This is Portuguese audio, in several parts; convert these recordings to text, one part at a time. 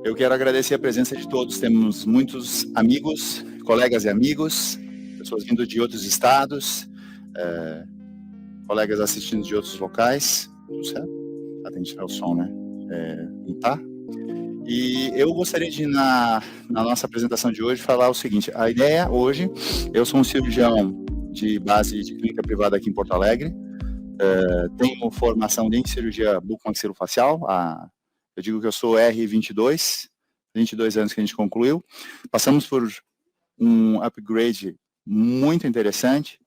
Eu quero agradecer a presença de todos. Temos muitos amigos, colegas e amigos, pessoas vindo de outros estados, colegas assistindo de outros locais. Tudo certo? Tem que tirar o som, né? Não tá? E eu gostaria de, na nossa apresentação de hoje, falar o seguinte. A ideia hoje, eu sou um cirurgião de base de clínica privada aqui em Porto Alegre. Tenho formação em cirurgia bucomaxilofacial. Eu digo que eu sou R22, 22 anos que a gente concluiu. Passamos por um upgrade muito interessante.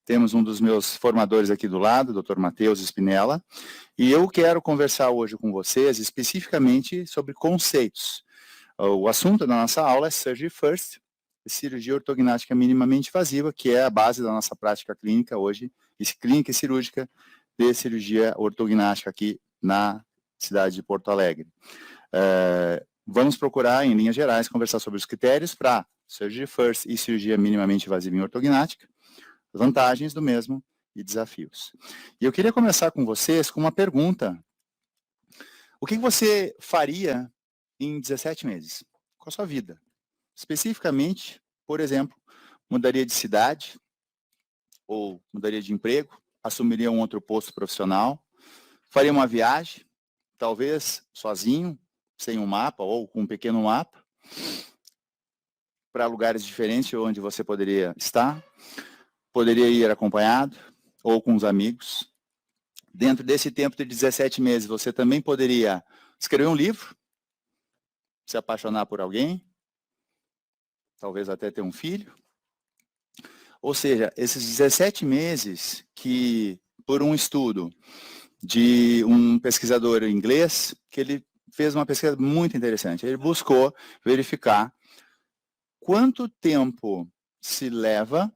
Temos um dos meus formadores aqui do lado, o Dr. Matheus Spinella, e eu quero conversar hoje com vocês especificamente sobre conceitos. O assunto da nossa aula é Surgery First, cirurgia ortognática minimamente invasiva, que é a base da nossa prática clínica hoje, clínica e cirúrgica de cirurgia ortognática aqui na cidade de Porto Alegre. Vamos procurar, em linhas gerais, conversar sobre os critérios para Surgery First e cirurgia minimamente invasiva em ortognática, vantagens do mesmo e desafios. E eu queria começar com vocês com uma pergunta. O que você faria em 17 meses com a sua vida? Especificamente, por exemplo, mudaria de cidade ou mudaria de emprego, assumiria um outro posto profissional, faria uma viagem, talvez sozinho, sem um mapa ou com um pequeno mapa, para lugares diferentes onde você poderia estar, poderia ir acompanhado ou com os amigos. Dentro desse tempo de 17 meses, você também poderia escrever um livro, se apaixonar por alguém, talvez até ter um filho. Ou seja, esses 17 meses que, por um estudo de um pesquisador inglês, que ele fez uma pesquisa muito interessante. Ele buscou verificar quanto tempo se leva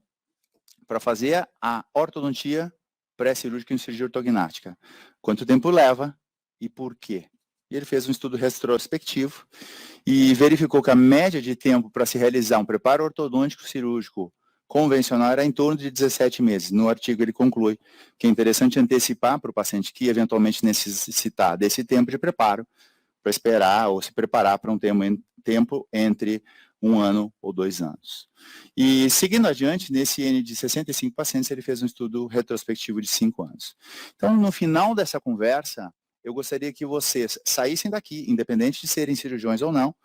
para fazer a ortodontia pré-cirúrgica em cirurgia ortognática. Quanto tempo leva e por quê? E ele fez um estudo retrospectivo e verificou que a média de tempo para se realizar um preparo ortodôntico cirúrgico convencional era em torno de 17 meses. No artigo ele conclui que é interessante antecipar para o paciente que eventualmente necessitar desse tempo de preparo para esperar ou se preparar para um tempo entre 1 ano ou 2 anos. E seguindo adiante, nesse N de 65 pacientes, ele fez um estudo retrospectivo de 5 anos. Então, no final dessa conversa, eu gostaria que vocês saíssem daqui, independente de serem cirurgiões ou não,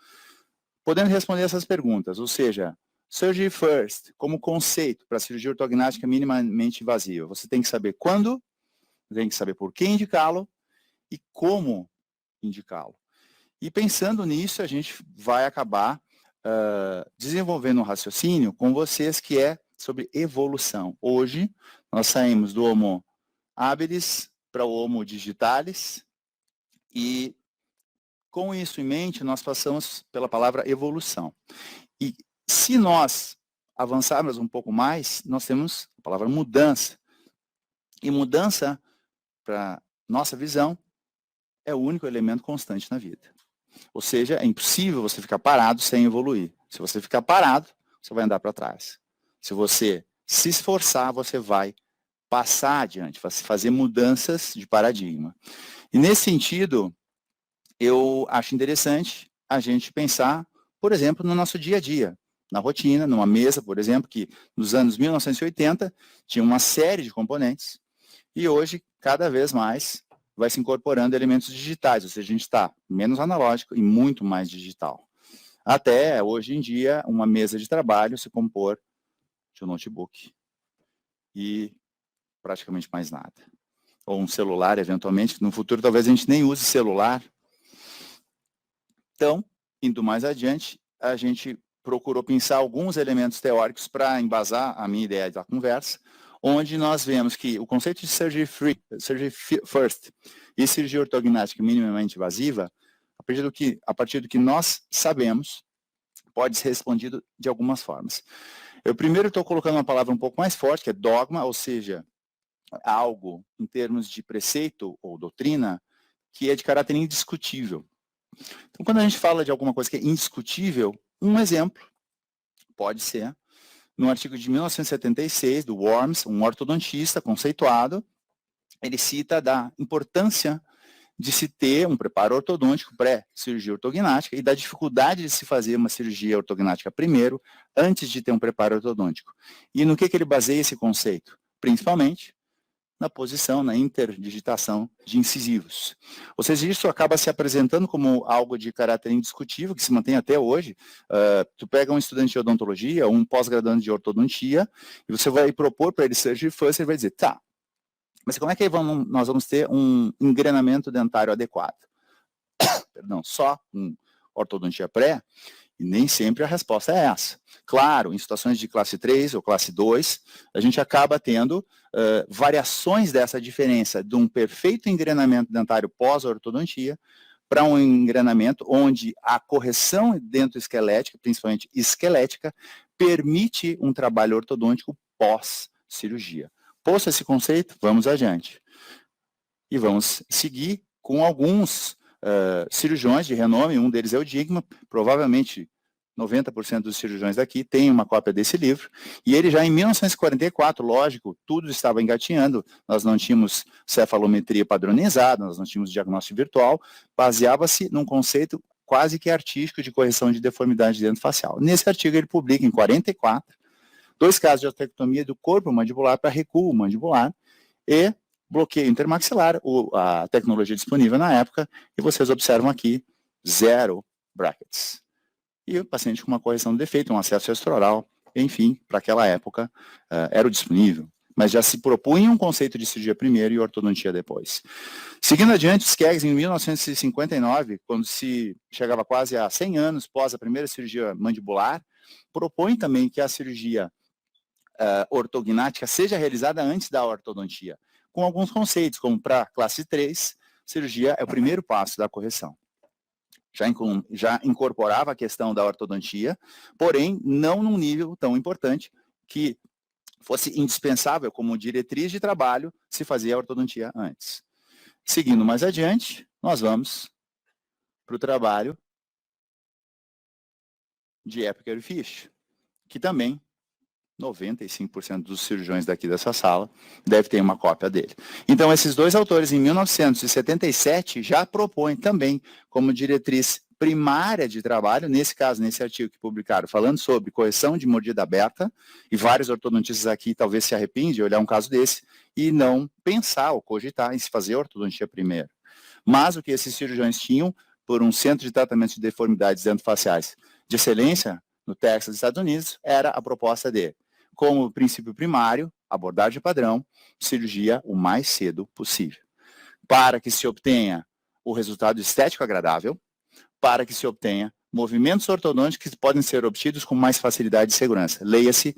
podendo responder essas perguntas, ou seja, Surgery First, como conceito para cirurgia ortognática minimamente invasiva, você tem que saber quando, tem que saber por que indicá-lo e como indicá-lo. E pensando nisso, a gente vai acabar desenvolvendo um raciocínio com vocês que é sobre evolução. Hoje, nós saímos do Homo habilis para o Homo digitalis e, com isso em mente, nós passamos pela palavra evolução. E se nós avançarmos um pouco mais, nós temos a palavra mudança. E mudança, para nossa visão, é o único elemento constante na vida. Ou seja, é impossível você ficar parado sem evoluir. Se você ficar parado, você vai andar para trás. Se você se esforçar, você vai passar adiante, vai fazer mudanças de paradigma. E nesse sentido, eu acho interessante a gente pensar, por exemplo, no nosso dia a dia, na rotina, numa mesa, por exemplo, que nos anos 1980 tinha uma série de componentes e hoje, cada vez mais, vai se incorporando elementos digitais, ou seja, a gente está menos analógico e muito mais digital. Até, hoje em dia, uma mesa de trabalho se compor de um notebook e praticamente mais nada. Ou um celular, eventualmente, no futuro talvez a gente nem use celular. Então, indo mais adiante, a gente procurou pensar alguns elementos teóricos para embasar a minha ideia da conversa, onde nós vemos que o conceito de surgery first e cirurgia ortognática minimamente invasiva, a partir do que nós sabemos, pode ser respondido de algumas formas. Eu primeiro estou colocando uma palavra um pouco mais forte, que é dogma, ou seja, algo em termos de preceito ou doutrina, que é de caráter indiscutível. Então, quando a gente fala de alguma coisa que é indiscutível, um exemplo pode ser no artigo de 1976, do Worms, um ortodontista conceituado, ele cita da importância de se ter um preparo ortodôntico pré-cirurgia ortognática e da dificuldade de se fazer uma cirurgia ortognática primeiro, antes de ter um preparo ortodôntico. E no que ele baseia esse conceito? Principalmente na posição, na interdigitação de incisivos. Ou seja, isso acaba se apresentando como algo de caráter indiscutível, que se mantém até hoje. Tu pega um estudante de odontologia, um pós-graduando de ortodontia, e você vai propor para ele surgery first, ele vai dizer, tá, mas como é que nós vamos ter um engrenamento dentário adequado? Perdão, só com ortodontia pré? E nem sempre a resposta é essa. Claro, em situações de classe 3 ou classe 2, a gente acaba tendo variações dessa diferença de um perfeito engrenamento dentário pós-ortodontia para um engrenamento onde a correção dentoesquelética, principalmente esquelética, permite um trabalho ortodôntico pós-cirurgia. Posto esse conceito, vamos adiante. E vamos seguir com alguns cirurgiões de renome, um deles é o Digman, provavelmente 90% dos cirurgiões daqui têm uma cópia desse livro, e ele já em 1944, lógico, tudo estava engatinhando, nós não tínhamos cefalometria padronizada, nós não tínhamos diagnóstico virtual, baseava-se num conceito quase que artístico de correção de deformidade dentofacial. Nesse artigo ele publica em 44, 2 casos de osteectomia do corpo mandibular para recuo mandibular e bloqueio intermaxilar, a tecnologia disponível na época, e vocês observam aqui, 0 brackets. E o paciente com uma correção de defeito, um acesso extraoral, enfim, para aquela época, era o disponível. Mas já se propunha um conceito de cirurgia primeiro e ortodontia depois. Seguindo adiante, Skeggs, em 1959, quando se chegava quase a 100 anos pós a primeira cirurgia mandibular, propõe também que a cirurgia ortognática seja realizada antes da ortodontia, com alguns conceitos, como para classe 3, cirurgia é o primeiro passo da correção. Já incorporava a questão da ortodontia, porém, não num nível tão importante que fosse indispensável como diretriz de trabalho se fazia a ortodontia antes. Seguindo mais adiante, nós vamos para o trabalho de Epiker e Fish, que também 95% dos cirurgiões daqui dessa sala deve ter uma cópia dele. Então, esses dois autores, em 1977, já propõem também como diretriz primária de trabalho, nesse caso, nesse artigo que publicaram, falando sobre correção de mordida aberta, e vários ortodontistas aqui talvez se arrependem de olhar um caso desse e não pensar ou cogitar em se fazer ortodontia primeiro. Mas o que esses cirurgiões tinham, por um centro de tratamento de deformidades dentofaciais de excelência, no Texas, Estados Unidos, era a proposta de, como princípio primário, abordagem padrão, cirurgia o mais cedo possível, para que se obtenha o resultado estético agradável, para que se obtenha movimentos ortodônticos que podem ser obtidos com mais facilidade e segurança. Leia-se,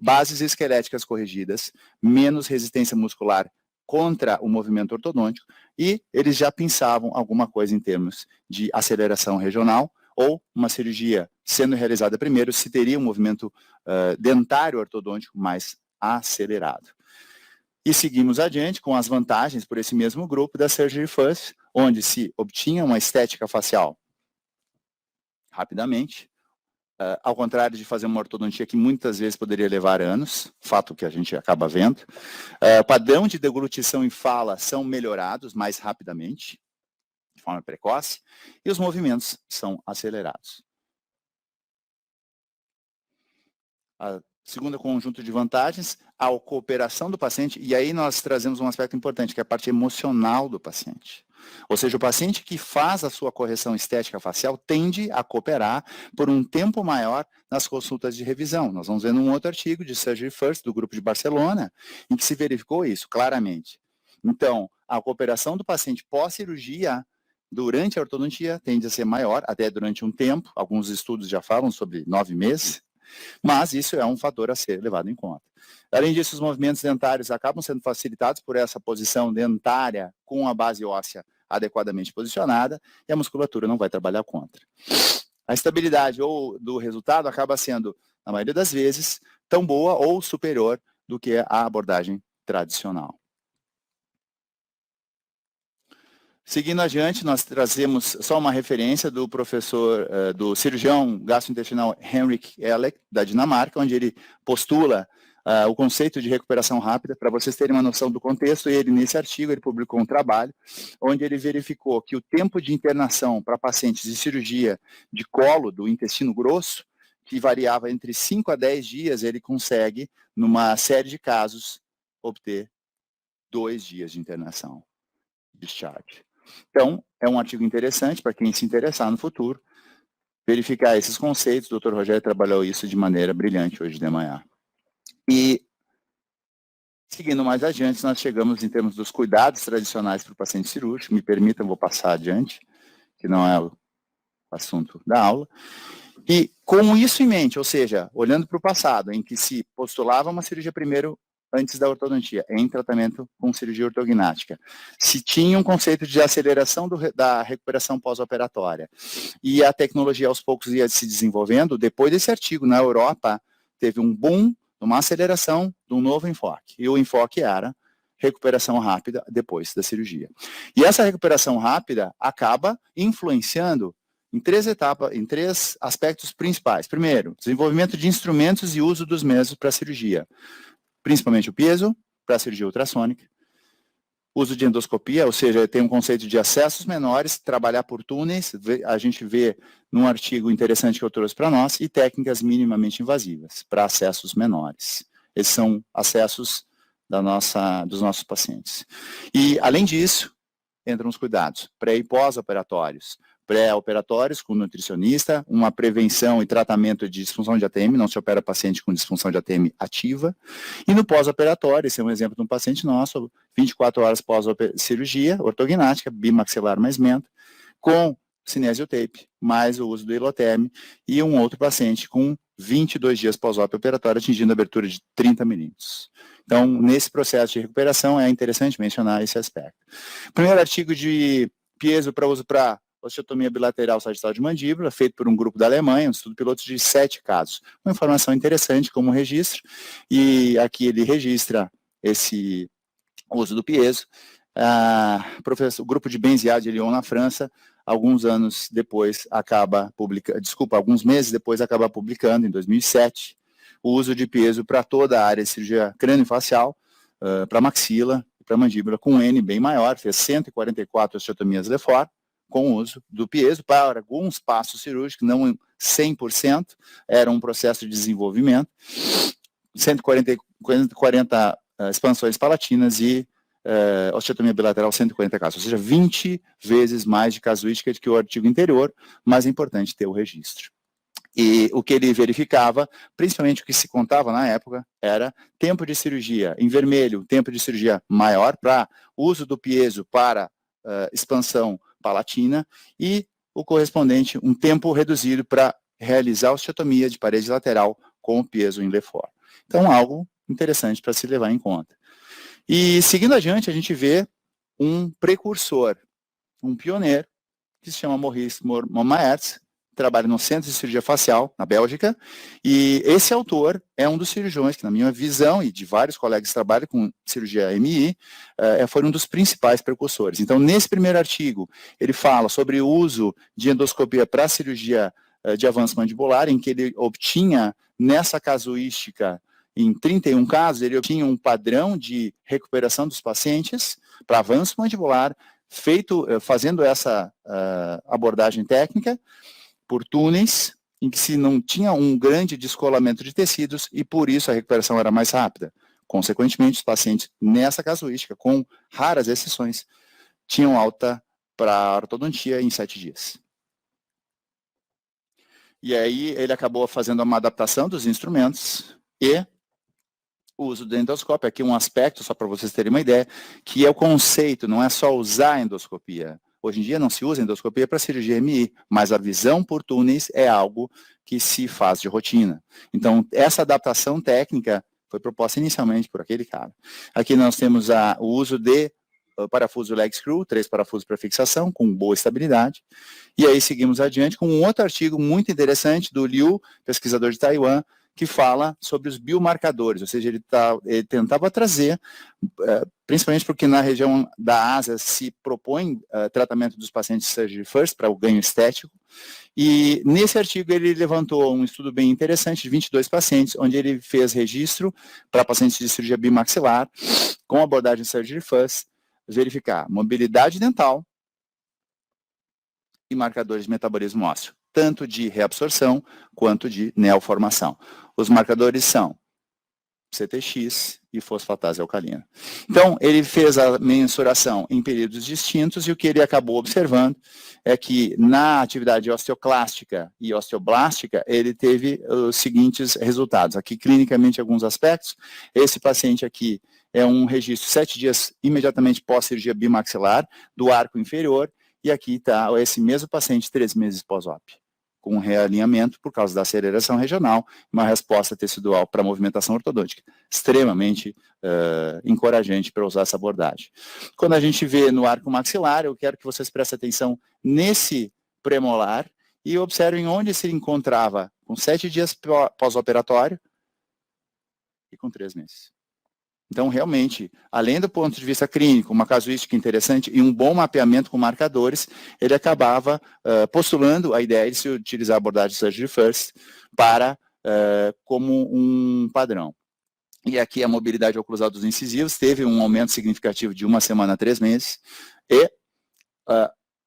bases esqueléticas corrigidas, menos resistência muscular contra o movimento ortodôntico, e eles já pensavam alguma coisa em termos de aceleração regional, ou uma cirurgia sendo realizada primeiro, se teria um movimento dentário ortodôntico mais acelerado. E seguimos adiante com as vantagens por esse mesmo grupo da Surgery First, onde se obtinha uma estética facial rapidamente, ao contrário de fazer uma ortodontia que muitas vezes poderia levar anos, fato que a gente acaba vendo. Padrão de deglutição e fala são melhorados mais rapidamente, de forma precoce, e os movimentos são acelerados. A segunda conjunto de vantagens, a cooperação do paciente, e aí nós trazemos um aspecto importante, que é a parte emocional do paciente. Ou seja, o paciente que faz a sua correção estética facial tende a cooperar por um tempo maior nas consultas de revisão. Nós vamos ver num outro artigo de Surgery First, do grupo de Barcelona, em que se verificou isso claramente. Então, a cooperação do paciente pós-cirurgia durante a ortodontia tende a ser maior, até durante um tempo, alguns estudos já falam sobre 9 meses, mas isso é um fator a ser levado em conta. Além disso, os movimentos dentários acabam sendo facilitados por essa posição dentária com a base óssea adequadamente posicionada, e a musculatura não vai trabalhar contra. A estabilidade ou do resultado acaba sendo, na maioria das vezes, tão boa ou superior do que a abordagem tradicional. Seguindo adiante, nós trazemos só uma referência do professor, do cirurgião gastrointestinal Henrik Elek, da Dinamarca, onde ele postula o conceito de recuperação rápida, para vocês terem uma noção do contexto. Ele, nesse artigo, ele publicou um trabalho onde ele verificou que o tempo de internação para pacientes de cirurgia de colo do intestino grosso, que variava entre 5 a 10 dias, ele consegue, numa série de casos, obter 2 dias de internação, discharge. Então, é um artigo interessante para quem se interessar no futuro, verificar esses conceitos. O Dr. Rogério trabalhou isso de maneira brilhante hoje de manhã. E, seguindo mais adiante, nós chegamos em termos dos cuidados tradicionais para o paciente cirúrgico. Me permitam, vou passar adiante, que não é o assunto da aula. E com isso em mente, ou seja, olhando para o passado, em que se postulava uma cirurgia primeiro antes da ortodontia, em tratamento com cirurgia ortognática, se tinha um conceito de aceleração da recuperação pós-operatória, e a tecnologia aos poucos ia se desenvolvendo, depois desse artigo, na Europa, teve um boom, uma aceleração de um novo enfoque, e o enfoque era recuperação rápida depois da cirurgia. E essa recuperação rápida acaba influenciando em 3 etapas, em 3 aspectos principais. Primeiro, desenvolvimento de instrumentos e uso dos mesmos para a cirurgia, principalmente o piezo, para a cirurgia ultrassônica, uso de endoscopia, ou seja, tem um conceito de acessos menores, trabalhar por túneis, a gente vê num artigo interessante que eu trouxe para nós, e técnicas minimamente invasivas, para acessos menores. Esses são acessos dos nossos pacientes. E, além disso, entram os cuidados pré- e pós-operatórios. Pré-operatórios com nutricionista, uma prevenção e tratamento de disfunção de ATM, não se opera paciente com disfunção de ATM ativa, e no pós-operatório, esse é um exemplo de um paciente nosso, 24 horas pós-cirurgia, ortognática, bimaxilar mais menta, com cinesiotape, mais o uso do Eloterm, e um outro paciente com 22 dias pós-operatório, atingindo a abertura de 30 milímetros. Então, nesse processo de recuperação, é interessante mencionar esse aspecto. Primeiro artigo de piezo para uso para osteotomia bilateral sagital de mandíbula, feito por um grupo da Alemanha, um estudo piloto de 7 casos. Uma informação interessante como registro, e aqui ele registra esse uso do piezo. O grupo de Benziat de Lyon, na França, alguns meses depois acaba publicando, em 2007, o uso de piezo para toda a área de cirurgia crâniofacial, para maxila, para mandíbula, com um N bem maior, fez 144 osteotomias Lefort, com o uso do piezo para alguns passos cirúrgicos, não 100%, era um processo de desenvolvimento, 140 expansões palatinas e osteotomia bilateral 140 casos, ou seja, 20 vezes mais de casuística do que o artigo anterior, mas é importante ter o registro. E o que ele verificava, principalmente o que se contava na época, era tempo de cirurgia, em vermelho, tempo de cirurgia maior para uso do piezo para expansão palatina, e o correspondente, um tempo reduzido para realizar a osteotomia de parede lateral com o piezo em Lefort. Então, algo interessante para se levar em conta. E, seguindo adiante, a gente vê um precursor, um pioneiro, que se chama Maurice Momaerts, trabalha no Centro de Cirurgia Facial, na Bélgica, e esse autor é um dos cirurgiões que, na minha visão, e de vários colegas que trabalham com cirurgia MI, foi um dos principais precursores. Então, nesse primeiro artigo, ele fala sobre o uso de endoscopia para cirurgia de avanço mandibular, em que ele obtinha, nessa casuística, em 31 casos, ele obtinha um padrão de recuperação dos pacientes para avanço mandibular, fazendo essa abordagem técnica, por túneis, em que se não tinha um grande descolamento de tecidos, e por isso a recuperação era mais rápida. Consequentemente, os pacientes nessa casuística, com raras exceções, tinham alta para a ortodontia em 7 dias. E aí ele acabou fazendo uma adaptação dos instrumentos e o uso do endoscópio. Aqui um aspecto, só para vocês terem uma ideia, que é o conceito, não é só usar a endoscopia. Hoje em dia não se usa endoscopia para cirurgia MI, mas a visão por túneis é algo que se faz de rotina. Então, essa adaptação técnica foi proposta inicialmente por aquele cara. Aqui nós temos o uso de parafuso leg screw, 3 parafusos para fixação, com boa estabilidade. E aí seguimos adiante com um outro artigo muito interessante do Liu, pesquisador de Taiwan, que fala sobre os biomarcadores, ou seja, ele tentava trazer, principalmente porque na região da Ásia se propõe tratamento dos pacientes surgery first para o ganho estético, e nesse artigo ele levantou um estudo bem interessante de 22 pacientes, onde ele fez registro para pacientes de cirurgia bimaxilar, com abordagem surgery first, verificar mobilidade dental e marcadores de metabolismo ósseo, tanto de reabsorção quanto de neoformação. Os marcadores são CTX e fosfatase alcalina. Então, ele fez a mensuração em períodos distintos e o que ele acabou observando é que na atividade osteoclástica e osteoblástica, ele teve os seguintes resultados. Aqui, clinicamente, alguns aspectos. Esse paciente aqui é um registro 7 dias imediatamente pós-cirurgia bimaxilar do arco inferior, e aqui está esse mesmo paciente 3 meses pós-op, com um realinhamento por causa da aceleração regional, uma resposta tecidual para a movimentação ortodôntica, extremamente encorajante para usar essa abordagem. Quando a gente vê no arco maxilar, eu quero que vocês prestem atenção nesse premolar e observem onde se encontrava com 7 dias pós-operatório e com 3 meses. Então, realmente, além do ponto de vista clínico, uma casuística interessante e um bom mapeamento com marcadores, ele acabava postulando a ideia de se utilizar a abordagem Surgery First para, como um padrão. E aqui a mobilidade oclusal dos incisivos teve um aumento significativo de 1 semana a 3 meses, e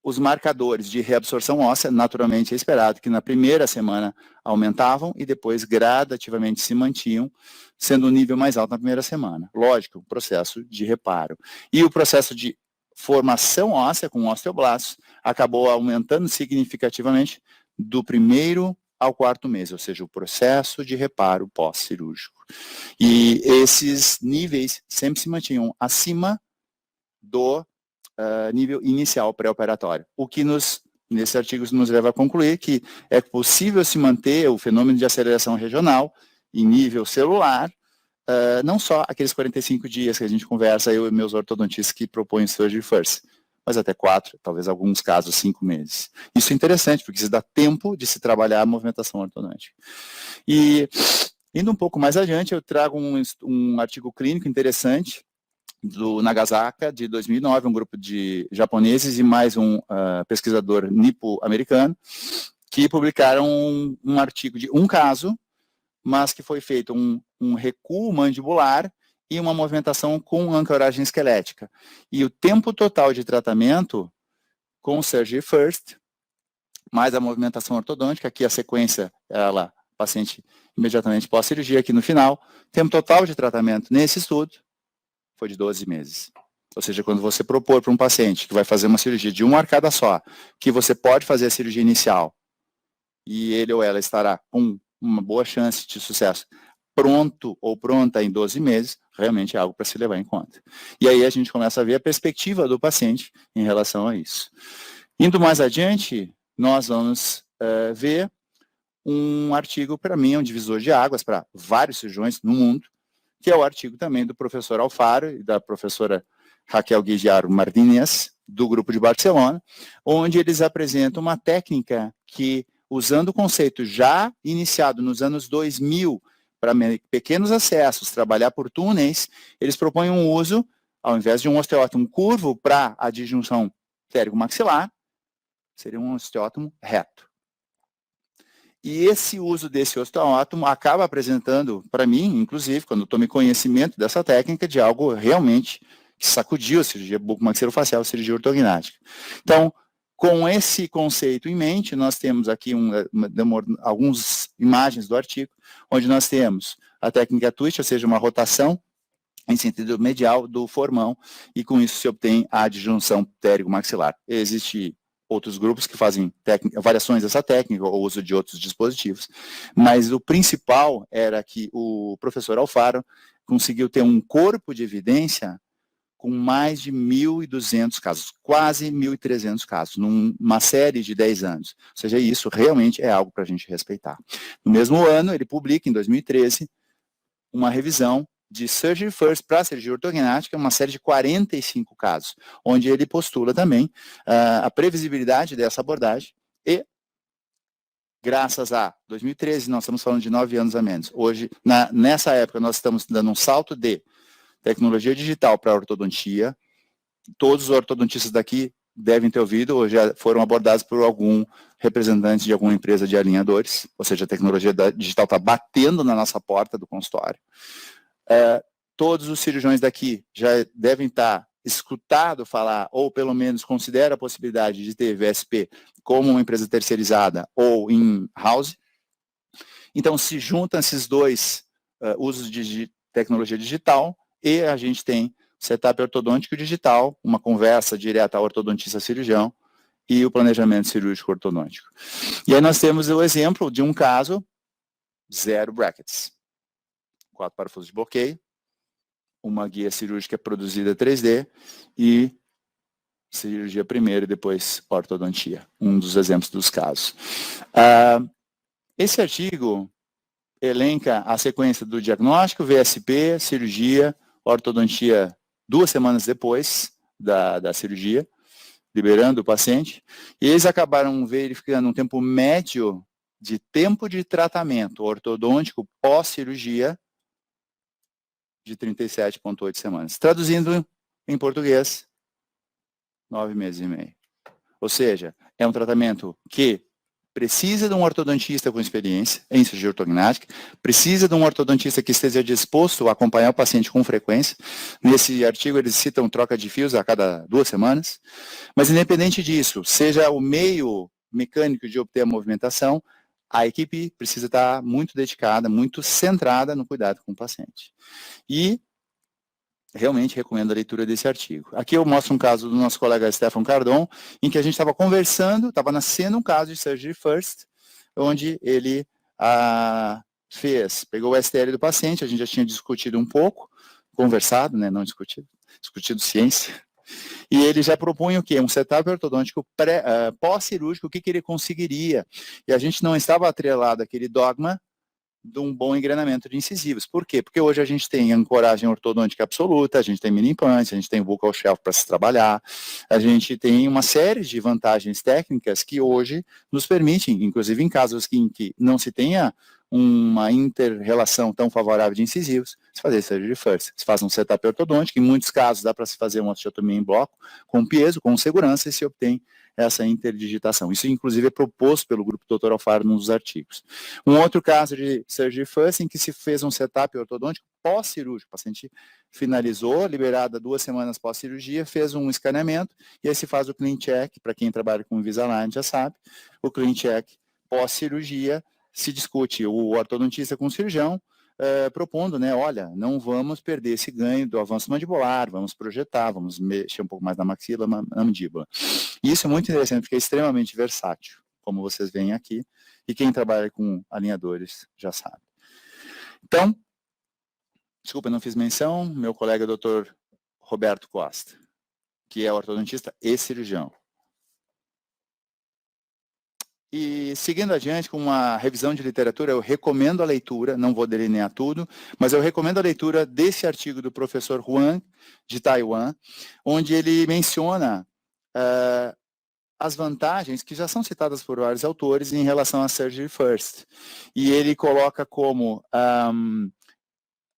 os marcadores de reabsorção óssea, naturalmente é esperado que na primeira semana aumentavam e depois gradativamente se mantinham, sendo o nível mais alto na primeira semana. Lógico, o processo de reparo. E o processo de formação óssea com osteoblastos acabou aumentando significativamente do 1º ao 4º mês, ou seja, o processo de reparo pós-cirúrgico. E esses níveis sempre se mantinham acima do nível inicial pré-operatório. O que nesse artigo nos leva a concluir que é possível se manter o fenômeno de aceleração regional em nível celular, não só aqueles 45 dias que a gente conversa, eu e meus ortodontistas que propõem Surgery First, mas até 4, talvez alguns casos 5 meses. Isso é interessante, porque isso dá tempo de se trabalhar a movimentação ortodôntica. E, indo um pouco mais adiante, eu trago um artigo clínico interessante, do Nagasaka, de 2009, um grupo de japoneses e mais um pesquisador nipo-americano, que publicaram um artigo de um caso, mas que foi feito um recuo mandibular e uma movimentação com ancoragem esquelética. E o tempo total de tratamento com Surgery First, mais a movimentação ortodôntica, aqui a sequência, paciente imediatamente pós-cirurgia, aqui no final, tempo total de tratamento nesse estudo, foi de 12 meses. Ou seja, quando você propor para um paciente que vai fazer uma cirurgia de uma arcada só, que você pode fazer a cirurgia inicial, e ele ou ela estará com uma boa chance de sucesso, pronto ou pronta em 12 meses, realmente é algo para se levar em conta. E aí a gente começa a ver a perspectiva do paciente em relação a isso. Indo mais adiante, nós vamos ver um artigo, para mim, um divisor de águas para vários cirurgiões no mundo, que é o artigo também do professor Alfaro e da professora Raquel Guigiaro Martínez, do grupo de Barcelona, onde eles apresentam uma técnica que, usando o conceito já iniciado nos anos 2000, para pequenos acessos, trabalhar por túneis, eles propõem um uso, ao invés de um osteótomo curvo para a disjunção pterigo-maxilar, seria um osteótomo reto. E esse uso desse osteótomo acaba apresentando, para mim, inclusive, quando eu tomei conhecimento dessa técnica, de algo realmente que sacudiu a cirurgia bucomaxilofacial, a cirurgia ortognática. Então, com esse conceito em mente, nós temos aqui algumas imagens do artigo, onde nós temos a técnica twist, ou seja, uma rotação em sentido medial do formão, e com isso se obtém a adjunção pterigo-maxilar. Existe outros grupos que fazem variações dessa técnica, ou uso de outros dispositivos, mas o principal era que o professor Alfaro conseguiu ter um corpo de evidência com mais de 1.200 casos, quase 1.300 casos, numa série de 10 anos. Ou seja, isso realmente é algo para a gente respeitar. No mesmo ano, ele publica, em 2013, uma revisão de Surgery First para a cirurgia ortognática, uma série de 45 casos, onde ele postula também a previsibilidade dessa abordagem e graças a 2013, nós estamos falando de 9 anos a menos. Hoje, nessa época, nós estamos dando um salto de tecnologia digital para a ortodontia. Todos os ortodontistas daqui devem ter ouvido ou já foram abordados por algum representante de alguma empresa de alinhadores, ou seja, a tecnologia digital está batendo na nossa porta do consultório. Todos os cirurgiões daqui já devem estar escutado falar, ou pelo menos considera a possibilidade de ter VSP como uma empresa terceirizada ou in-house. Então, se juntam esses dois usos de tecnologia digital e a gente tem setup ortodôntico digital, uma conversa direta ao ortodontista-cirurgião e o planejamento cirúrgico ortodôntico. E aí nós temos o exemplo de um caso, 0 brackets, 4 parafusos de bloqueio, uma guia cirúrgica produzida 3D e cirurgia primeiro e depois ortodontia, um dos exemplos dos casos. Esse artigo elenca a sequência do diagnóstico, VSP, cirurgia, ortodontia 2 semanas depois da cirurgia, liberando o paciente, e eles acabaram verificando um tempo médio de tempo de tratamento ortodôntico pós-cirurgia de 37,8 semanas. Traduzindo em português, 9 meses e meio. Ou seja, é um tratamento que precisa de um ortodontista com experiência em cirurgia ortognática, precisa de um ortodontista que esteja disposto a acompanhar o paciente com frequência. Nesse artigo eles citam troca de fios a cada 2 semanas, mas independente disso, seja o meio mecânico de obter a movimentação, a equipe precisa estar muito dedicada, muito centrada no cuidado com o paciente. E realmente recomendo a leitura desse artigo. Aqui eu mostro um caso do nosso colega Stefan Cardon, em que a gente estava conversando, estava nascendo um caso de Surgery First, onde ele pegou o STL do paciente, a gente já tinha discutido um pouco, conversado, né, não discutido, discutido ciência, e ele já propunha o quê? Um setup ortodôntico pós-cirúrgico, o que ele conseguiria. E a gente não estava atrelado àquele dogma de um bom engrenamento de incisivos. Por quê? Porque hoje a gente tem ancoragem ortodôntica absoluta, a gente tem mini implante, a gente tem buccal shelf para se trabalhar, a gente tem uma série de vantagens técnicas que hoje nos permitem, inclusive em casos em que não se tenha uma inter-relação tão favorável de incisivos, se fazer surgery first. Se faz um setup ortodôntico, em muitos casos dá para se fazer uma osteotomia em bloco, com peso, com segurança, e se obtém essa interdigitação. Isso, inclusive, é proposto pelo grupo Dr. Alfaro nos artigos. Um outro caso de surgery first, em que se fez um setup ortodôntico pós-cirúrgico. O paciente finalizou, liberada 2 semanas pós-cirurgia, fez um escaneamento, e aí se faz o clean check, para quem trabalha com Invisalign já sabe, o clean check pós-cirurgia, se discute o ortodontista com o cirurgião, propondo, né, olha, não vamos perder esse ganho do avanço mandibular, vamos projetar, vamos mexer um pouco mais na maxila, na mandíbula. E isso é muito interessante, porque é extremamente versátil, como vocês veem aqui, e quem trabalha com alinhadores já sabe. Então, desculpa, não fiz menção, meu colega Dr. Roberto Costa, que é ortodontista e cirurgião. E seguindo adiante com uma revisão de literatura, eu recomendo a leitura, não vou delinear tudo, mas eu recomendo a leitura desse artigo do professor Huang, de Taiwan, onde ele menciona as vantagens que já são citadas por vários autores em relação a Surgery First. E ele coloca como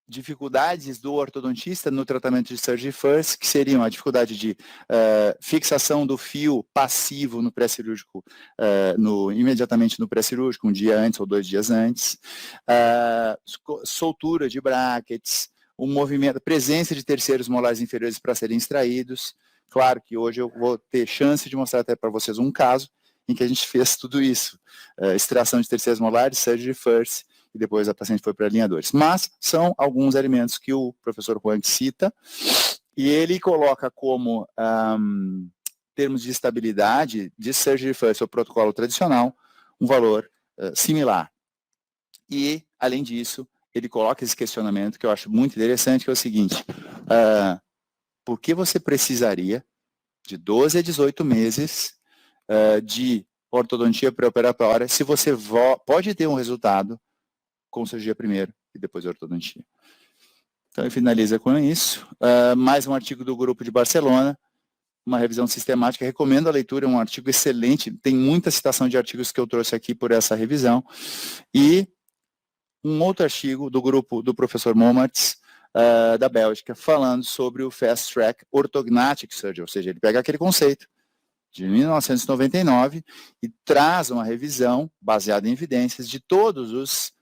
dificuldades do ortodontista no tratamento de Surgery First, que seriam a dificuldade de fixação do fio passivo no pré-cirúrgico, imediatamente no pré-cirúrgico, um dia antes ou 2 dias antes, soltura de brackets, o movimento, presença de terceiros molares inferiores para serem extraídos. Claro que hoje eu vou ter chance de mostrar até para vocês um caso em que a gente fez tudo isso, extração de terceiros molares, Surgery First, e depois a paciente foi para alinhadores. Mas são alguns elementos que o professor Huang cita, e ele coloca como termos de estabilidade de Surgery First, o protocolo tradicional, um valor similar. E, além disso, ele coloca esse questionamento que eu acho muito interessante, que é o seguinte, por que você precisaria de 12 a 18 meses de ortodontia pré-operatória se você pode ter um resultado com cirurgia primeiro e depois ortodontia? Então, ele finaliza com isso. Mais um artigo do grupo de Barcelona, uma revisão sistemática, recomendo a leitura, é um artigo excelente, tem muita citação de artigos que eu trouxe aqui por essa revisão, e um outro artigo do grupo do professor Momartz, da Bélgica, falando sobre o Fast Track Orthognathic Surgery, ou seja, ele pega aquele conceito de 1999 e traz uma revisão baseada em evidências de todos os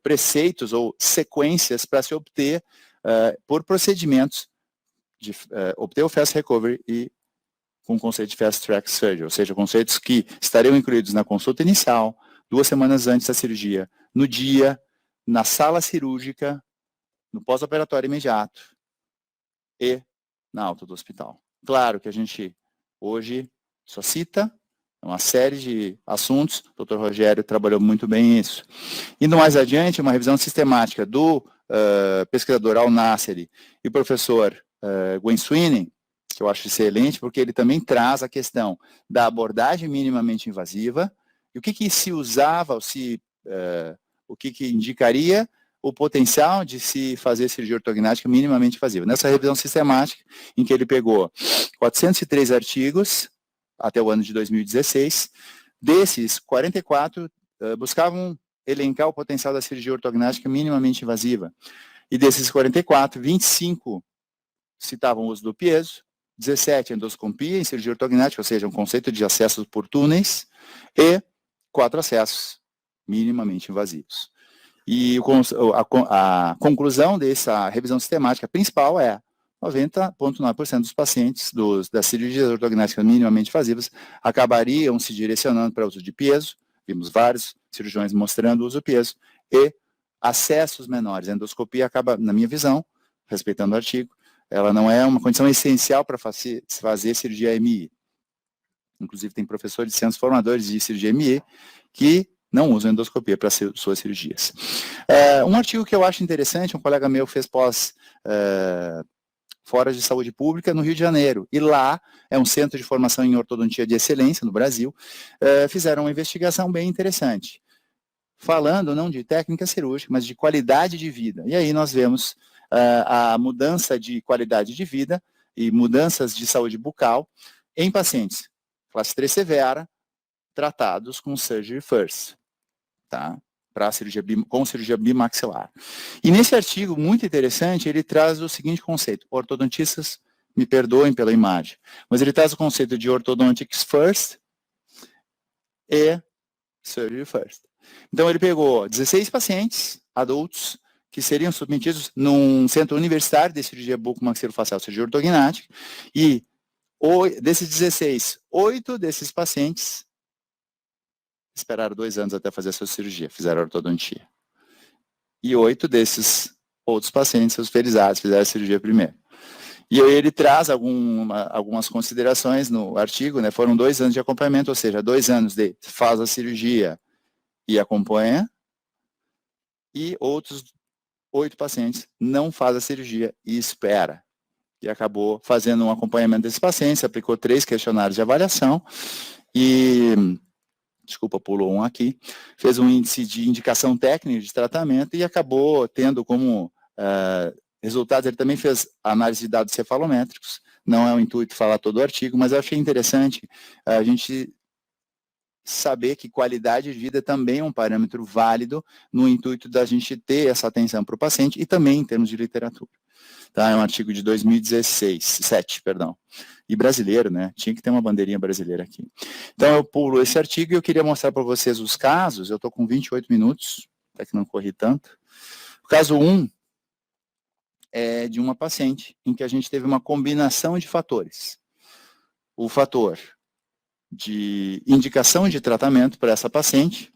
preceitos ou sequências para se obter, por procedimentos, de obter o Fast Recovery e com o conceito de Fast Track Surgery, ou seja, conceitos que estariam incluídos na consulta inicial, 2 semanas antes da cirurgia, no dia, na sala cirúrgica, no pós-operatório imediato e na alta do hospital. Claro que a gente hoje só cita uma série de assuntos, o Dr. Rogério trabalhou muito bem isso. Indo mais adiante, uma revisão sistemática do pesquisador Al-Nasseri e o professor Gwen Sweeney, que eu acho excelente, porque ele também traz a questão da abordagem minimamente invasiva, e o que se usava, o que indicaria o potencial de se fazer cirurgia ortognática minimamente invasiva. Nessa revisão sistemática, em que ele pegou 403 artigos, até o ano de 2016, desses, 44 buscavam elencar o potencial da cirurgia ortognática minimamente invasiva. E desses 44, 25 citavam o uso do piezo, 17 endoscopia em cirurgia ortognática, ou seja, um conceito de acessos por túneis, e 4 acessos minimamente invasivos. E a conclusão dessa revisão sistemática principal é 90,9% dos pacientes das cirurgias ortognáticas minimamente invasivas acabariam se direcionando para o uso de piezo, vimos vários cirurgiões mostrando o uso do piezo, e acessos menores. A endoscopia acaba, na minha visão, respeitando o artigo, ela não é uma condição essencial para fazer cirurgia MI. Inclusive, tem professores de centros formadores de cirurgia MI que não usam endoscopia para suas cirurgias. Um artigo que eu acho interessante, um colega meu fez fora de saúde pública no Rio de Janeiro, e lá é um centro de formação em ortodontia de excelência no Brasil, fizeram uma investigação bem interessante, falando não de técnica cirúrgica, mas de qualidade de vida. E aí nós vemos a mudança de qualidade de vida e mudanças de saúde bucal em pacientes classe 3 severa, tratados com surgery first, tá? Com cirurgia bimaxilar. E nesse artigo, muito interessante, ele traz o seguinte conceito: ortodontistas, me perdoem pela imagem, mas ele traz o conceito de orthodontics first e surgery first. Então ele pegou 16 pacientes adultos que seriam submetidos num centro universitário de cirurgia bucomaxilofacial, cirurgia ortognática, e desses 16, 8 desses pacientes esperaram 2 anos até fazer a sua cirurgia, fizeram ortodontia. E 8 desses outros pacientes, seus ferizados, fizeram a cirurgia primeiro. E aí ele traz algumas considerações no artigo, né? Foram 2 anos de acompanhamento, ou seja, 2 anos de faz a cirurgia e acompanha, e outros 8 pacientes não faz a cirurgia e espera. E acabou fazendo um acompanhamento desses pacientes, aplicou 3 questionários de avaliação e, desculpa, pulou um aqui, fez um índice de indicação técnica de tratamento e acabou tendo como resultados, ele também fez análise de dados cefalométricos, não é o intuito falar todo o artigo, mas eu achei interessante a gente saber que qualidade de vida também é um parâmetro válido no intuito da gente ter essa atenção para o paciente e também em termos de literatura. Tá, é um artigo de 2017, e brasileiro, né? Tinha que ter uma bandeirinha brasileira aqui. Então eu pulo esse artigo e eu queria mostrar para vocês os casos. Eu estou com 28 minutos, até que não corri tanto. O caso 1 é de uma paciente em que a gente teve uma combinação de fatores. O fator de indicação de tratamento para essa paciente,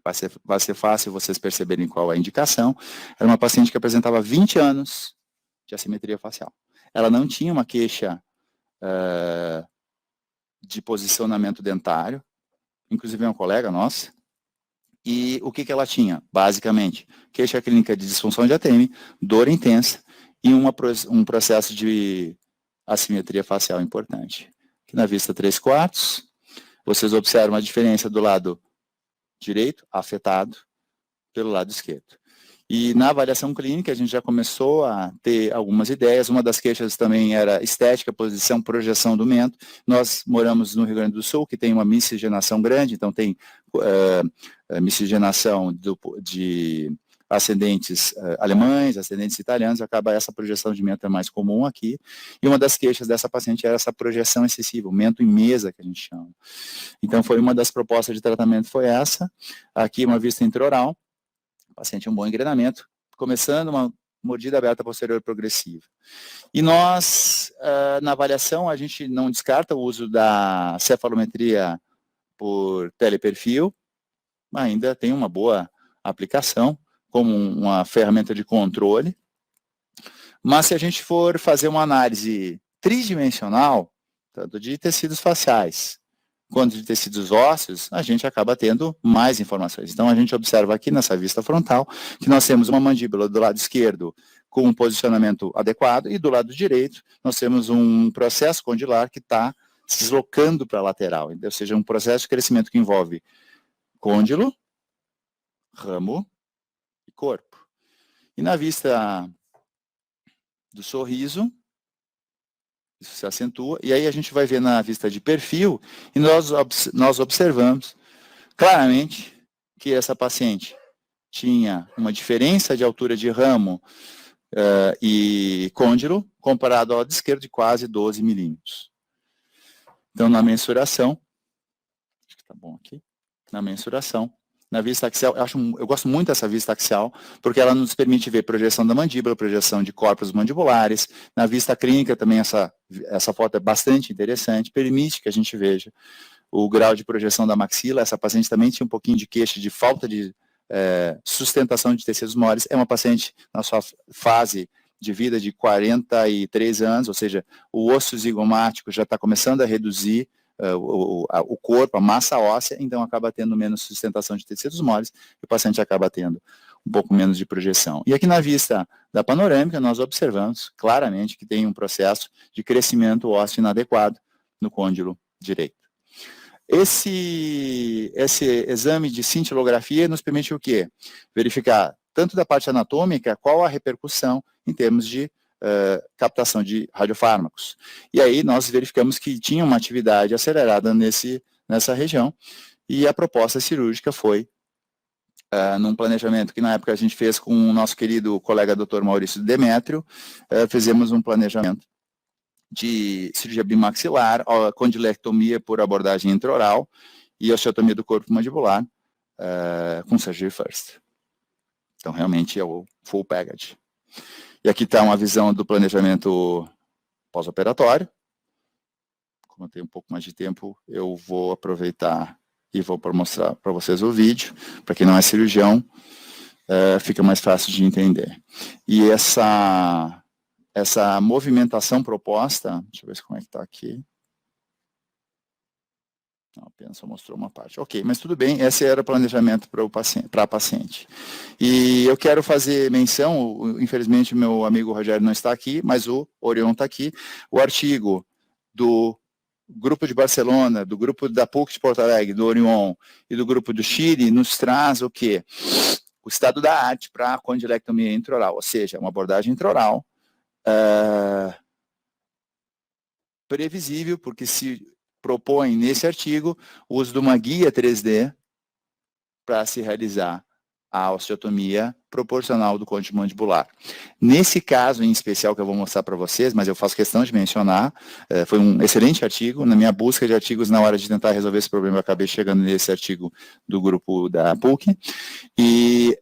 vai ser fácil vocês perceberem qual é a indicação. Era uma paciente que apresentava 20 anos de assimetria facial. Ela não tinha uma queixa de posicionamento dentário, inclusive é uma colega nossa. E o que ela tinha? Basicamente, queixa clínica de disfunção de ATM, dor intensa e um processo de assimetria facial importante. Aqui na vista 3/4, vocês observam a diferença do lado direito, afetado, pelo lado esquerdo. E na avaliação clínica a gente já começou a ter algumas ideias. Uma das queixas também era estética, posição, projeção do mento. Nós moramos no Rio Grande do Sul, que tem uma miscigenação grande, então tem miscigenação de ascendentes alemães, ascendentes italianos, acaba essa projeção de mento é mais comum aqui. E uma das queixas dessa paciente era essa projeção excessiva, o mento em mesa, que a gente chama. Então foi uma das propostas de tratamento, foi essa. Aqui uma vista intraoral. O paciente um bom engrenamento, começando uma mordida aberta posterior progressiva. E nós, na avaliação, a gente não descarta o uso da cefalometria por teleperfil, ainda tem uma boa aplicação como uma ferramenta de controle. Mas se a gente for fazer uma análise tridimensional, tanto de tecidos faciais quanto de tecidos ósseos, a gente acaba tendo mais informações. Então, a gente observa aqui nessa vista frontal que nós temos uma mandíbula do lado esquerdo com um posicionamento adequado e do lado direito nós temos um processo condilar que está se deslocando para a lateral, ou seja, um processo de crescimento que envolve côndilo, ramo e corpo. E na vista do sorriso, isso se acentua, e aí a gente vai ver na vista de perfil, e nós observamos claramente que essa paciente tinha uma diferença de altura de ramo e côndilo, comparado ao lado esquerdo, de quase 12 milímetros. Então, na mensuração, acho que está bom aqui, na mensuração, na vista axial, eu gosto muito dessa vista axial, porque ela nos permite ver projeção da mandíbula, projeção de corpos mandibulares. Na vista clínica também essa foto é bastante interessante, permite que a gente veja o grau de projeção da maxila. Essa paciente também tinha um pouquinho de queixa de falta de sustentação de tecidos mores. É uma paciente na sua fase de vida de 43 anos, ou seja, o osso zigomático já está começando a reduzir o corpo, a massa óssea, então acaba tendo menos sustentação de tecidos moles e o paciente acaba tendo um pouco menos de projeção. E aqui na vista da panorâmica, nós observamos claramente que tem um processo de crescimento ósseo inadequado no côndilo direito. Esse exame de cintilografia nos permite o quê? Verificar tanto da parte anatômica, qual a repercussão em termos de captação de radiofármacos. E aí nós verificamos que tinha uma atividade acelerada nessa região, e a proposta cirúrgica foi num planejamento que na época a gente fez com o nosso querido colega Dr. Maurício Demétrio, fizemos um planejamento de cirurgia bimaxilar, condilectomia por abordagem intraoral e osteotomia do corpo mandibular com surgery first. Então realmente é o full package. E aqui está uma visão do planejamento pós-operatório. Como eu tenho um pouco mais de tempo, eu vou aproveitar e vou mostrar para vocês o vídeo. Para quem não é cirurgião, fica mais fácil de entender. E essa movimentação proposta, deixa eu ver como é que está aqui. Não, apenas só mostrou uma parte. Ok, mas tudo bem, esse era o planejamento para a paciente. E eu quero fazer menção, infelizmente o meu amigo Rogério não está aqui, mas o Orion está aqui, o artigo do grupo de Barcelona, do grupo da PUC de Porto Alegre, do Orion e do grupo do Chile, nos traz o quê? O estado da arte para a condilectomia intraoral, ou seja, uma abordagem intraoral previsível, porque se propõe nesse artigo o uso de uma guia 3D para se realizar a osteotomia proporcional do côndilo mandibular. Nesse caso em especial que eu vou mostrar para vocês, mas eu faço questão de mencionar, foi um excelente artigo. Na minha busca de artigos na hora de tentar resolver esse problema, eu acabei chegando nesse artigo do grupo da PUC, e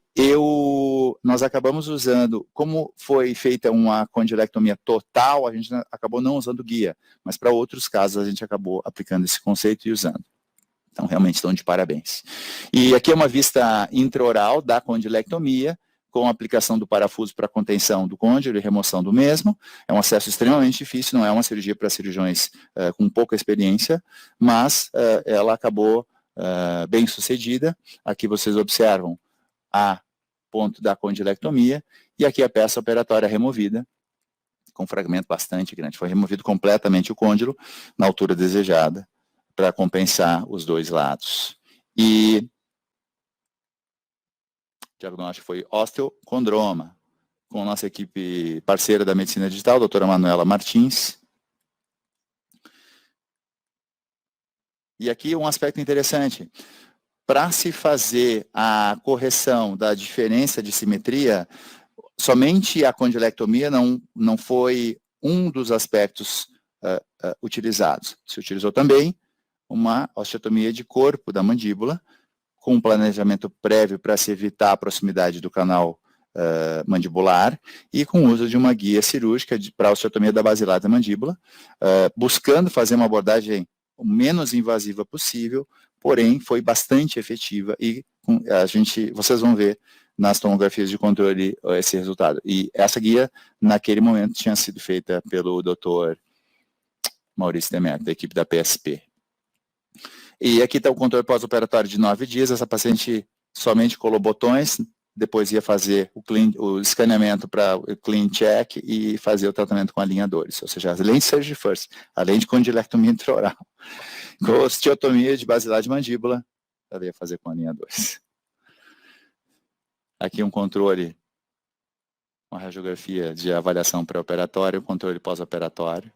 nós acabamos usando, como foi feita uma condilectomia total, a gente acabou não usando guia, mas para outros casos a gente acabou aplicando esse conceito e usando. Então, realmente estão de parabéns. E aqui é uma vista intraoral da condilectomia, com a aplicação do parafuso para contenção do côndilo e remoção do mesmo. É um acesso extremamente difícil, não é uma cirurgia para cirurgiões com pouca experiência, mas ela acabou bem sucedida. Aqui vocês observam a ponto da condilectomia, e aqui a peça operatória removida, com um fragmento bastante grande. Foi removido completamente o côndilo, na altura desejada, para compensar os dois lados. E diagnóstico foi osteocondroma, com a nossa equipe parceira da medicina digital, a doutora Manuela Martins. E aqui um aspecto interessante. Para se fazer a correção da diferença de simetria, somente a condilectomia não foi um dos aspectos utilizados. Se utilizou também uma osteotomia de corpo da mandíbula, com um planejamento prévio para se evitar a proximidade do canal mandibular e com o uso de uma guia cirúrgica para a osteotomia da basilar da mandíbula, buscando fazer uma abordagem o menos invasiva possível, porém foi bastante efetiva e vocês vão ver nas tomografias de controle esse resultado. E essa guia, naquele momento, tinha sido feita pelo Dr. Maurício Demetrio, da equipe da PSP. E aqui está o controle pós-operatório de 9 dias, essa paciente somente colou botões, depois ia fazer o escaneamento para o clean check e fazer o tratamento com alinhadores, ou seja, além de surgery first, além de condilectomia intraoral, com osteotomia de basilar de mandíbula, ela ia fazer com alinhadores. Aqui um controle, uma radiografia de avaliação pré-operatória, controle pós-operatório,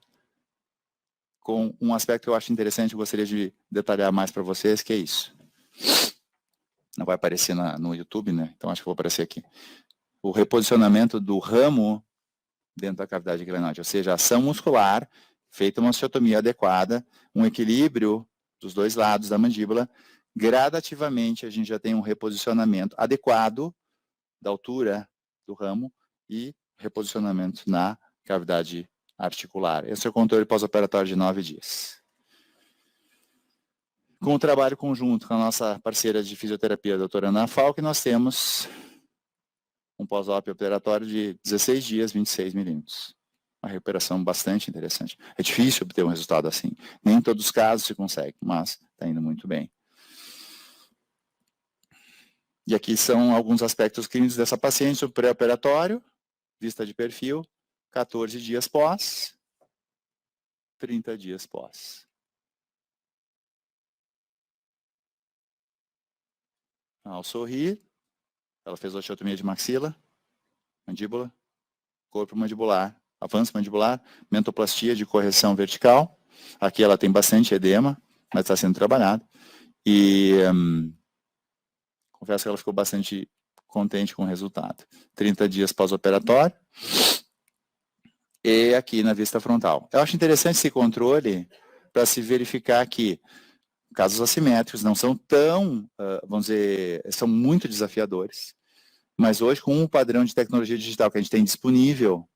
com um aspecto que eu acho interessante, eu gostaria de detalhar mais para vocês, que é isso. Não vai aparecer no YouTube, né? Então acho que vou aparecer aqui. O reposicionamento do ramo dentro da cavidade glenoide, ou seja, a ação muscular, feita uma osteotomia adequada, um equilíbrio dos dois lados da mandíbula, gradativamente a gente já tem um reposicionamento adequado da altura do ramo e reposicionamento na cavidade articular. Esse é o controle pós-operatório de 9 dias. Com o trabalho conjunto com a nossa parceira de fisioterapia, a doutora Ana Falck, nós temos um pós-op operatório de 16 dias, 26 milímetros. Uma recuperação bastante interessante. É difícil obter um resultado assim. Nem em todos os casos se consegue, mas está indo muito bem. E aqui são alguns aspectos clínicos dessa paciente, o pré-operatório, vista de perfil, 14 dias pós, 30 dias pós. Ao sorrir, ela fez osteotomia de maxila, mandíbula, corpo mandibular, avanço mandibular, mentoplastia de correção vertical. Aqui ela tem bastante edema, mas está sendo trabalhado. E confesso que ela ficou bastante contente com o resultado. 30 dias pós-operatório. E aqui na vista frontal. Eu acho interessante esse controle para se verificar que casos assimétricos não são tão, vamos dizer, são muito desafiadores, mas hoje com um padrão de tecnologia digital que a gente tem disponível,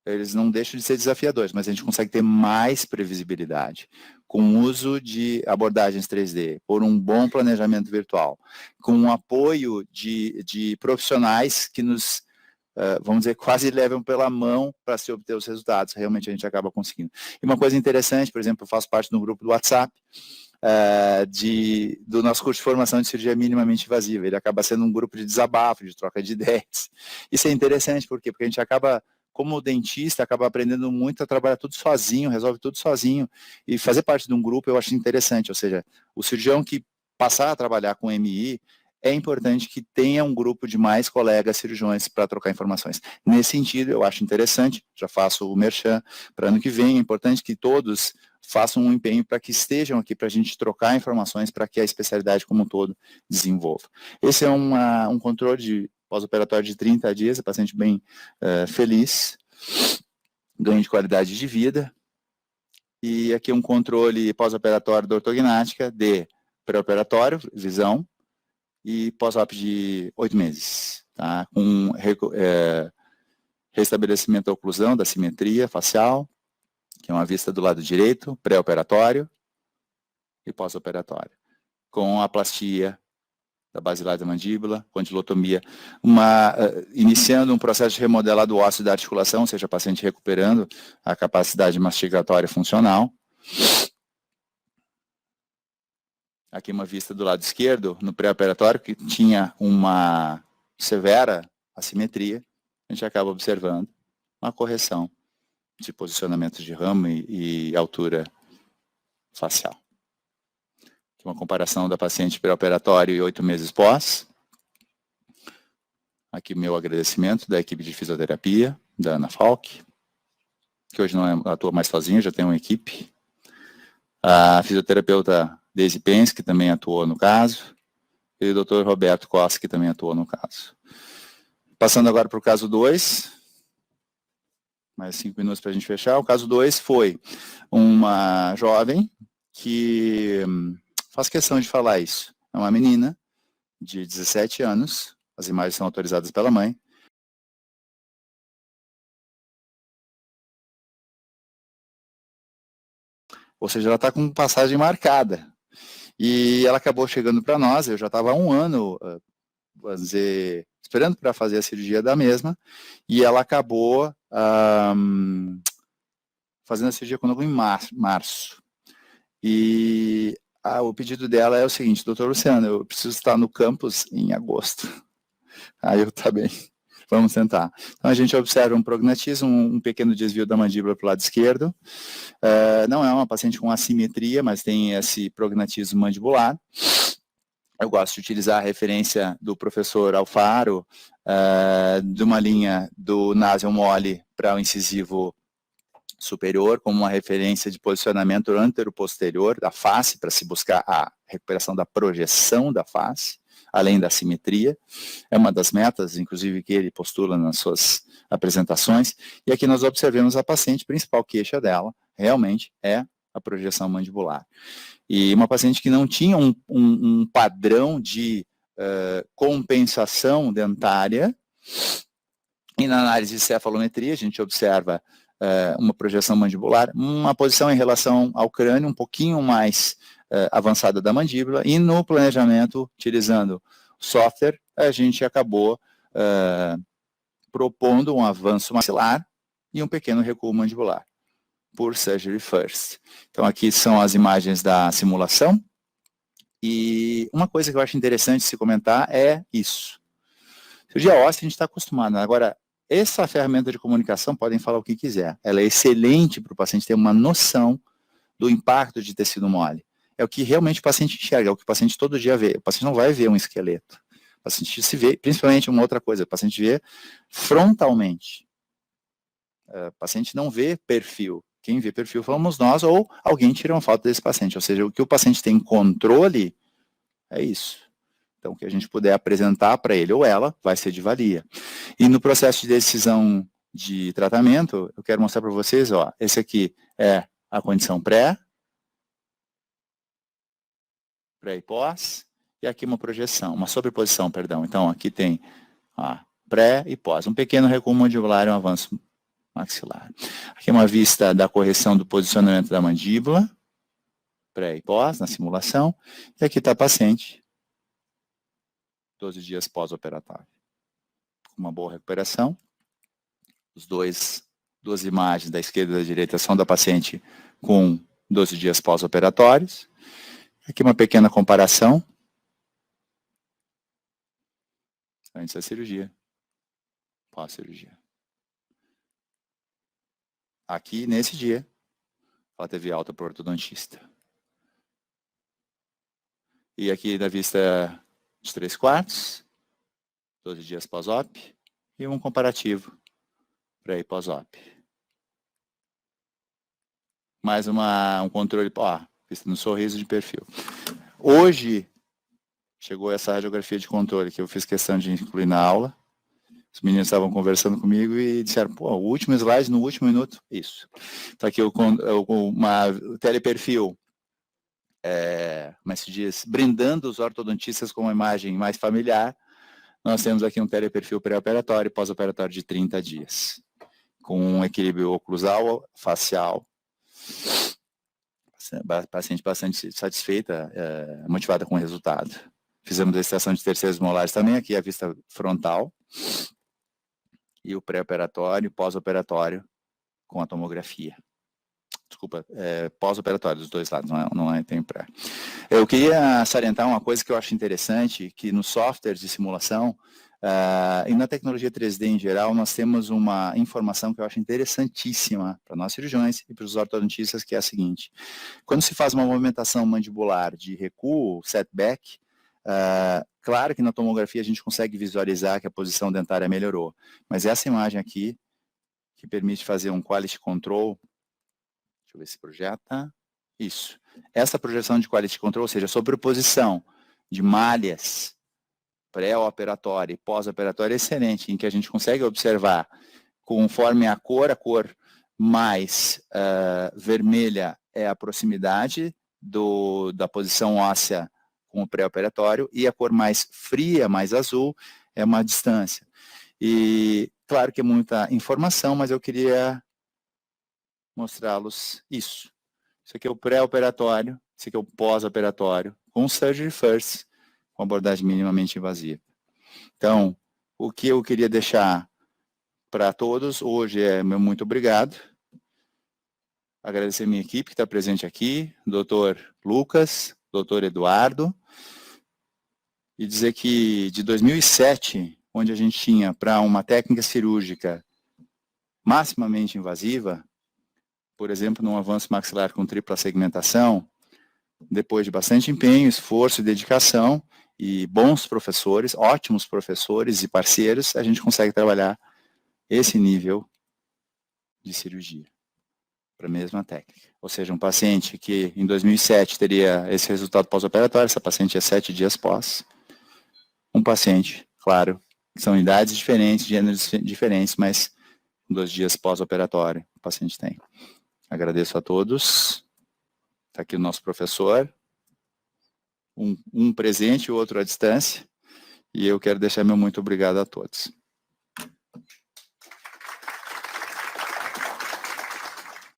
eles não deixam de ser desafiadores, mas a gente consegue ter mais previsibilidade com o uso de abordagens 3D, por um bom planejamento virtual, com o apoio de profissionais que nos, vamos dizer, quase levam pela mão para se obter os resultados, realmente a gente acaba conseguindo. E uma coisa interessante, por exemplo, eu faço parte do grupo do WhatsApp, do nosso curso de formação de cirurgia minimamente invasiva. Ele acaba sendo um grupo de desabafo, de troca de ideias. Isso é interessante, por quê? Porque a gente acaba, como dentista, acaba aprendendo muito a trabalhar tudo sozinho, resolve tudo sozinho. E fazer parte de um grupo eu acho interessante, ou seja, o cirurgião que passar a trabalhar com MI, é importante que tenha um grupo de mais colegas cirurgiões para trocar informações. Nesse sentido, eu acho interessante, já faço o merchan para ano que vem, é importante que todos façam um empenho para que estejam aqui para a gente trocar informações para que a especialidade como um todo desenvolva. Esse é um controle de pós-operatório de 30 dias, a paciente bem feliz, ganho de qualidade de vida, e aqui um controle pós-operatório da ortognática de pré-operatório, visão, e pós-op de 8 meses, tá? Com restabelecimento da oclusão, da simetria facial, que é uma vista do lado direito, pré-operatório e pós-operatório, com a plastia da basilar da mandíbula, condilotomia, iniciando um processo de remodelar do ósseo da articulação, ou seja, a paciente recuperando a capacidade mastigatória funcional. Aqui uma vista do lado esquerdo, no pré-operatório, que tinha uma severa assimetria, a gente acaba observando uma correção de posicionamento de ramo e altura facial. Aqui uma comparação da paciente pré-operatório e 8 meses pós. Aqui meu agradecimento da equipe de fisioterapia, da Ana Falck, que hoje não atua mais sozinha, já tem uma equipe. A fisioterapeuta Daisy Pence, que também atuou no caso, e o Dr. Roberto Costa, que também atuou no caso. Passando agora para o caso 2, mais 5 minutos para a gente fechar. O caso 2 foi uma jovem que, faz questão de falar isso, é uma menina de 17 anos, as imagens são autorizadas pela mãe. Ou seja, ela está com passagem marcada. E ela acabou chegando para nós, eu já estava há 1 ano, vamos dizer, esperando para fazer a cirurgia da mesma, e ela acabou fazendo a cirurgia conosco em março. E o pedido dela é o seguinte: doutor Luciano, eu preciso estar no campus em agosto. Aí eu, tá bem, vamos tentar. Então a gente observa um prognatismo, um pequeno desvio da mandíbula para o lado esquerdo. Não é uma paciente com assimetria, mas tem esse prognatismo mandibular. Eu gosto de utilizar a referência do professor Alfaro, de uma linha do nasal mole para o incisivo superior, como uma referência de posicionamento antero-posterior da face, para se buscar a recuperação da projeção da face, além da simetria. É uma das metas, inclusive, que ele postula nas suas apresentações. E aqui nós observamos a paciente, principal queixa dela, realmente é a projeção mandibular. E uma paciente que não tinha um padrão de compensação dentária, e na análise de cefalometria a gente observa uma projeção mandibular, uma posição em relação ao crânio um pouquinho mais avançada da mandíbula, e no planejamento, utilizando software, a gente acabou propondo um avanço maxilar e um pequeno recuo mandibular, por surgery first. Então aqui são as imagens da simulação, e uma coisa que eu acho interessante se comentar é isso. Cirurgia óssea a gente está acostumado, agora essa ferramenta de comunicação, podem falar o que quiser, ela é excelente para o paciente ter uma noção do impacto de tecido mole. É o que realmente o paciente enxerga, é o que o paciente todo dia vê. O paciente não vai ver um esqueleto. O paciente se vê, principalmente uma outra coisa, o paciente vê frontalmente. O paciente não vê perfil. Quem vê perfil fomos nós, ou alguém tira uma foto desse paciente. Ou seja, o que o paciente tem controle é isso. Então, o que a gente puder apresentar para ele ou ela vai ser de valia. E no processo de decisão de tratamento, eu quero mostrar para vocês, ó, esse aqui é a condição pré e pós, e aqui uma projeção, uma sobreposição, perdão. Então, aqui tem pré e pós. Um pequeno recuo mandibular e um avanço maxilar. Aqui é uma vista da correção do posicionamento da mandíbula, pré e pós, na simulação. E aqui está a paciente, 12 dias pós-operatório. Uma boa recuperação. Duas imagens da esquerda e da direita são da paciente com 12 dias pós-operatórios. Aqui uma pequena comparação. Antes da cirurgia. Pós-cirurgia. Aqui, nesse dia, ela teve alta por ortodontista. E aqui da vista de 3/4, 12 dias pós-op, e um comparativo pré e pós-op. Mais um controle, vista no sorriso de perfil. Hoje, chegou essa radiografia de controle que eu fiz questão de incluir na aula. Os meninos estavam conversando comigo e disseram, o último slide no último minuto. Isso. Está aqui o teleperfil, como se diz, brindando os ortodontistas com uma imagem mais familiar. Nós temos aqui um teleperfil pré-operatório e pós-operatório de 30 dias. Com um equilíbrio oclusal, facial. Paciente bastante satisfeita, motivada com o resultado. Fizemos a extração de terceiros molares também, aqui a vista frontal. E o pré-operatório e pós-operatório com a tomografia. Desculpa, pós-operatório dos dois lados, não tem pré. Eu queria salientar uma coisa que eu acho interessante, que nos softwares de simulação, e na tecnologia 3D em geral, nós temos uma informação que eu acho interessantíssima para nós cirurgiões e para os ortodontistas, que é a seguinte: quando se faz uma movimentação mandibular de recuo, setback, Claro que na tomografia a gente consegue visualizar que a posição dentária melhorou, mas essa imagem aqui, que permite fazer um quality control, deixa eu ver se projeta, isso. Essa projeção de quality control, ou seja, sobreposição de malhas pré-operatória e pós-operatória é excelente, em que a gente consegue observar, conforme a cor mais vermelha é a proximidade da posição óssea com o pré-operatório, e a cor mais fria, mais azul, é uma distância. E claro que é muita informação, mas eu queria mostrá-los isso. Isso aqui é o pré-operatório, isso aqui é o pós-operatório, com surgery first, com abordagem minimamente invasiva. Então, o que eu queria deixar para todos hoje é meu muito obrigado. Agradecer a minha equipe que está presente aqui, Dr. Lucas, Dr. Eduardo, e dizer que de 2007, onde a gente tinha para uma técnica cirúrgica maximamente invasiva, por exemplo, num avanço maxilar com tripla segmentação, depois de bastante empenho, esforço e dedicação, e bons professores, ótimos professores e parceiros, a gente consegue trabalhar esse nível de cirurgia para a mesma técnica. Ou seja, um paciente que em 2007 teria esse resultado pós-operatório, essa paciente é 7 dias pós. Um paciente, claro, são idades diferentes, gêneros diferentes, mas 2 dias pós-operatório o paciente tem. Agradeço a todos. Está aqui o nosso professor. Um presente, o outro à distância. E eu quero deixar meu muito obrigado a todos.